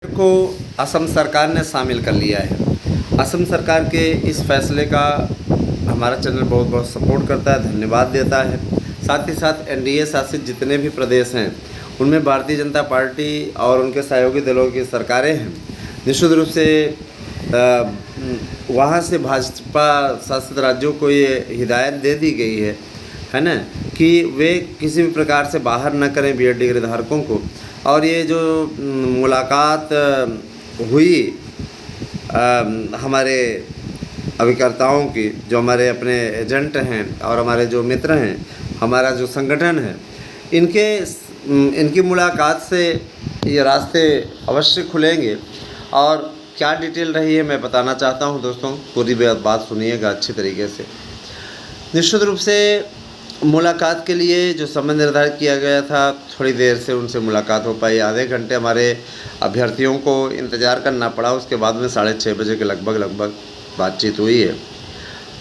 को असम सरकार ने शामिल कर लिया है। असम सरकार के इस फैसले का हमारा चैनल बहुत बहुत सपोर्ट करता है, धन्यवाद देता है। साथ ही साथ एनडीए शासित जितने भी प्रदेश हैं उनमें भारतीय जनता पार्टी और उनके सहयोगी दलों की सरकारें हैं। निश्चित रूप से वहाँ से भाजपा शासित राज्यों को ये हिदायत दे दी गई है ना, कि वे किसी भी प्रकार से बाहर न करें बीएड डिग्री धारकों को। और ये जो मुलाकात हुई हमारे अभिकर्ताओं की, जो हमारे अपने एजेंट हैं और हमारे जो मित्र हैं, हमारा जो संगठन है, इनकी मुलाकात से ये रास्ते अवश्य खुलेंगे। और क्या डिटेल रही है मैं बताना चाहता हूं दोस्तों, पूरी बात सुनिएगा अच्छी तरीके से। निश्चित रूप से मुलाकात के लिए जो समय निर्धारित किया गया था, थोड़ी देर से उनसे मुलाकात हो पाई। आधे घंटे हमारे अभ्यर्थियों को इंतज़ार करना पड़ा। उसके बाद में 6:30 बजे के लगभग बातचीत हुई है।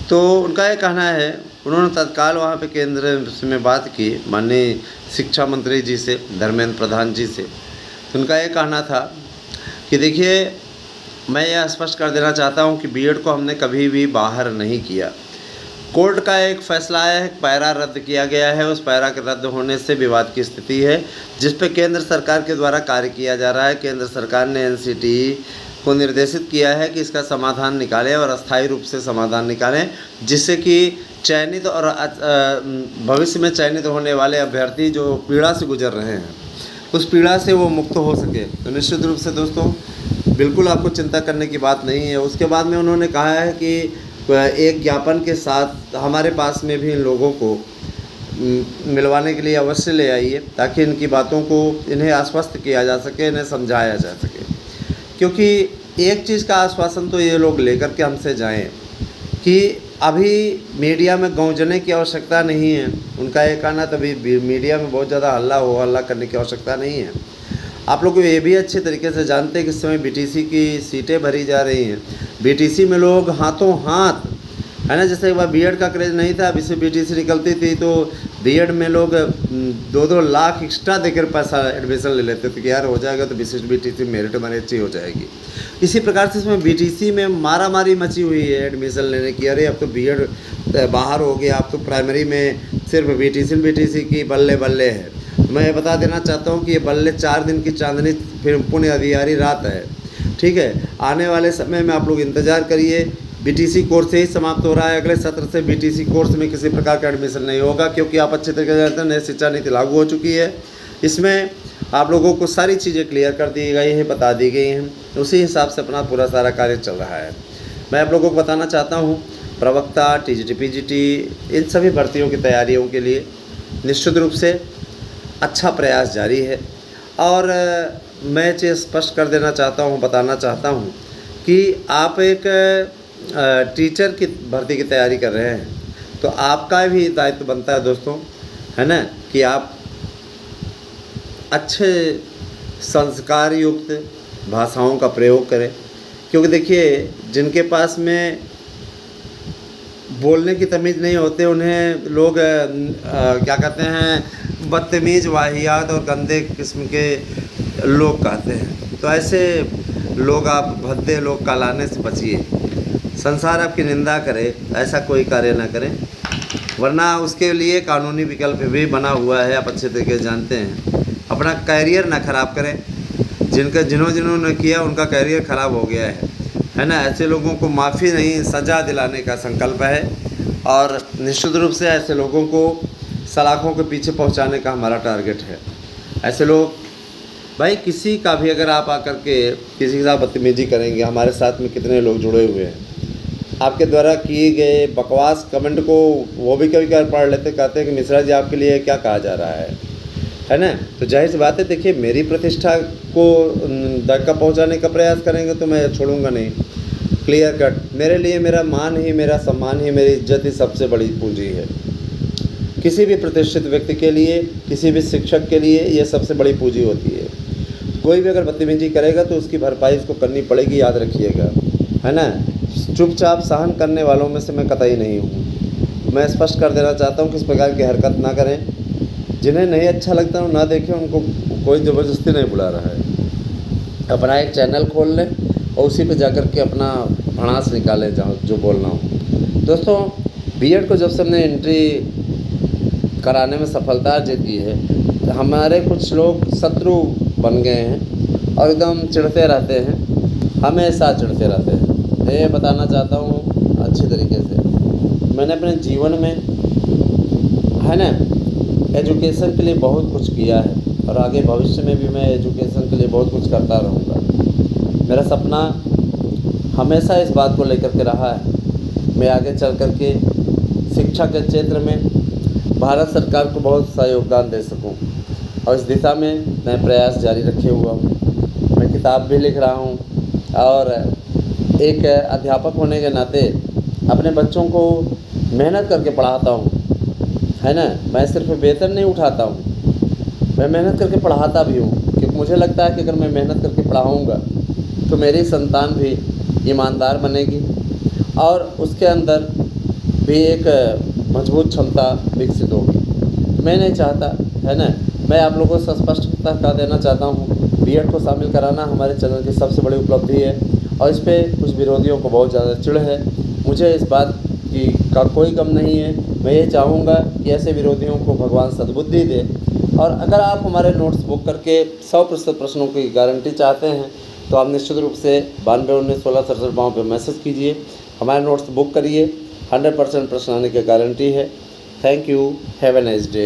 तो उनका ये कहना है, उन्होंने तत्काल वहाँ पे केंद्र में बात की माननीय शिक्षा मंत्री जी से, धर्मेंद्र प्रधान जी से। तो उनका ये कहना था कि देखिए, मैं यह स्पष्ट कर देना चाहता हूँ कि बीएड को हमने कभी भी बाहर नहीं किया। कोर्ट का एक फैसला आया है, पैरा रद्द किया गया है। उस पैरा के रद्द होने से विवाद की स्थिति है, जिस पे केंद्र सरकार के द्वारा कार्य किया जा रहा है। केंद्र सरकार ने एनसीटीई को निर्देशित किया है कि इसका समाधान निकालें और अस्थायी रूप से समाधान निकालें, जिससे कि चयनित और भविष्य में चयनित होने वाले अभ्यर्थी जो पीड़ा से गुजर रहे हैं, उस पीड़ा से वो मुक्त हो सके। तो निश्चित रूप से दोस्तों, बिल्कुल आपको चिंता करने की बात नहीं है। उसके बाद में उन्होंने कहा है कि एक ज्ञापन के साथ हमारे पास में भी इन लोगों को मिलवाने के लिए अवश्य ले आइए, ताकि इनकी बातों को इन्हें आश्वस्त किया जा सके, इन्हें समझाया जा सके। क्योंकि एक चीज़ का आश्वासन तो ये लोग लेकर के हमसे जाएं कि अभी मीडिया में गौंजने की आवश्यकता नहीं है। उनका ये कहना, तभी मीडिया में बहुत ज़्यादा हल्ला करने की आवश्यकता नहीं है। आप लोग ये भी अच्छे तरीके से जानते हैं कि इस समय बीटीसी की सीटें भरी जा रही हैं। बीटीसी में लोग हाथों हाथ, है ना, जैसे एक बार बीएड का क्रेज़ नहीं था, अब इससे बीटीसी निकलती थी तो बीएड में लोग 2-2 लाख एक्स्ट्रा देकर पैसा एडमिशन ले लेते थे कि यार हो जाएगा तो विशिष्ट बीटीसी मेरिट हमारी अच्छी हो जाएगी। इसी प्रकार से इसमें बीटीसी में मारामारी मची हुई है एडमिशन लेने की। अरे अब तो बीएड बाहर हो गया, अब तो प्राइमरी में सिर्फ बीटीसी की बल्ले बल्ले है। मैं ये बता देना चाहता हूँ कि ये बल्ले 4 दिन की चांदनी फिर पुण्य अधियारी रात है। ठीक है, आने वाले समय में आप लोग इंतज़ार करिए। बीटीसी कोर्स ही समाप्त हो रहा है। अगले सत्र से बीटीसी कोर्स में किसी प्रकार का एडमिशन नहीं होगा, क्योंकि आप अच्छे तरीके से जानते हैं नई शिक्षा नीति लागू हो चुकी है। इसमें आप लोगों को सारी चीज़ें क्लियर कर दी गई हैं, बता दी गई हैं। उसी हिसाब से अपना पूरा सारा कार्य चल रहा है। मैं आप लोगों को बताना चाहता हूँ, प्रवक्ता, टीजीटी, पीजीटी, इन सभी भर्तियों की तैयारियों के लिए निश्चित रूप से अच्छा प्रयास जारी है। और मैं चीज़ स्पष्ट कर देना चाहता हूँ, बताना चाहता हूँ कि आप एक टीचर की भर्ती की तैयारी कर रहे हैं, तो आपका भी दायित्व बनता है दोस्तों, है ना, कि आप अच्छे संस्कार युक्त भाषाओं का प्रयोग करें। क्योंकि देखिए, जिनके पास में बोलने की तमीज़ नहीं होते, उन्हें लोग क्या कहते हैं, बदतमीज़, वाहियात और गंदे किस्म के लोग कहते हैं। तो ऐसे लोग, आप भद्दे लोग कहलाने से बचिए। संसार आपकी निंदा करे, ऐसा कोई कार्य ना करें, वरना उसके लिए कानूनी विकल्प भी बना हुआ है, आप अच्छे तरीके से जानते हैं। अपना कैरियर ना ख़राब करें। जिन्होंने किया उनका कैरियर ख़राब हो गया है ना। ऐसे लोगों को माफ़ी नहीं, सज़ा दिलाने का संकल्प है। और निश्चित रूप से ऐसे लोगों को सलाखों के पीछे पहुंचाने का हमारा टारगेट है। ऐसे लोग, भाई किसी का भी अगर आप आकर के किसी के साथ बदतमीजी करेंगे, हमारे साथ में कितने लोग जुड़े हुए हैं, आपके द्वारा किए गए बकवास कमेंट को वो भी कभी कभार पढ़ लेते, कहते हैं कि मिश्रा जी आपके लिए क्या कहा जा रहा है ना। तो जाहिर सी बात है, देखिए मेरी प्रतिष्ठा को धक्का पहुंचाने का प्रयास करेंगे तो मैं छोड़ूंगा नहीं। क्लियर कट, मेरे लिए मेरा मान ही, मेरा सम्मान ही, मेरी इज्जत ही सबसे बड़ी पूंजी है। किसी भी प्रतिष्ठित व्यक्ति के लिए, किसी भी शिक्षक के लिए ये सबसे बड़ी पूंजी होती है। कोई भी अगर बदतमीजी करेगा तो उसकी भरपाई इसको करनी पड़ेगी, याद रखिएगा, है ना। चुपचाप सहन करने वालों में से मैं कतई नहीं हूँ। मैं स्पष्ट कर देना चाहता हूँ कि इस प्रकार की हरकत ना करें। जिन्हें नहीं अच्छा लगता वो ना देखें, उनको कोई ज़बरदस्ती नहीं बुला रहा है। अपना एक चैनल खोल लें और उसी पे जाकर के अपना भड़ास निकालें जहाँ जो बोलना हो। दोस्तों, बीएड को जब से हमने एंट्री कराने में सफलता अर्जित की है, तो हमारे कुछ लोग शत्रु बन गए हैं और एकदम चिढ़ते रहते हैं, हमेशा चिढ़ते रहते हैं। ये बताना चाहता हूँ अच्छे तरीके से, मैंने अपने जीवन में है ना एजुकेशन के लिए बहुत कुछ किया है और आगे भविष्य में भी मैं एजुकेशन के लिए बहुत कुछ करता रहूँगा। मेरा सपना हमेशा इस बात को लेकर के रहा है, मैं आगे चल कर के शिक्षा के क्षेत्र में भारत सरकार को बहुत सा योगदान दे सकूं और इस दिशा में मैं प्रयास जारी रखे हुआ हूँ। मैं किताब भी लिख रहा हूँ और एक अध्यापक होने के नाते अपने बच्चों को मेहनत करके पढ़ाता हूँ, है ना। मैं सिर्फ वेतन नहीं उठाता हूँ, मैं मेहनत करके पढ़ाता भी हूँ, क्योंकि मुझे लगता है कि अगर मैं मेहनत करके पढ़ाऊँगा तो मेरी संतान भी ईमानदार बनेगी और उसके अंदर भी एक मजबूत क्षमता विकसित होगी। मैं नहीं चाहता, है ना, मैं आप लोगों को स्पष्टता कर देना चाहता हूँ, बीएड को शामिल कराना हमारे चैनल की सबसे बड़ी उपलब्धि है और इस पर कुछ विरोधियों को बहुत ज़्यादा चिढ़ है। मुझे इस बात की का कोई गम नहीं है। मैं ये चाहूँगा कि ऐसे विरोधियों को भगवान सद्बुद्धि दे। और अगर आप हमारे नोट्स बुक करके 100% प्रश्नों की गारंटी चाहते हैं तो आप निश्चित रूप से 92191667 पर मैसेज कीजिए, हमारे नोट्स बुक करिए। 100% प्रश्न आने की गारंटी है। Thank you, have a nice day.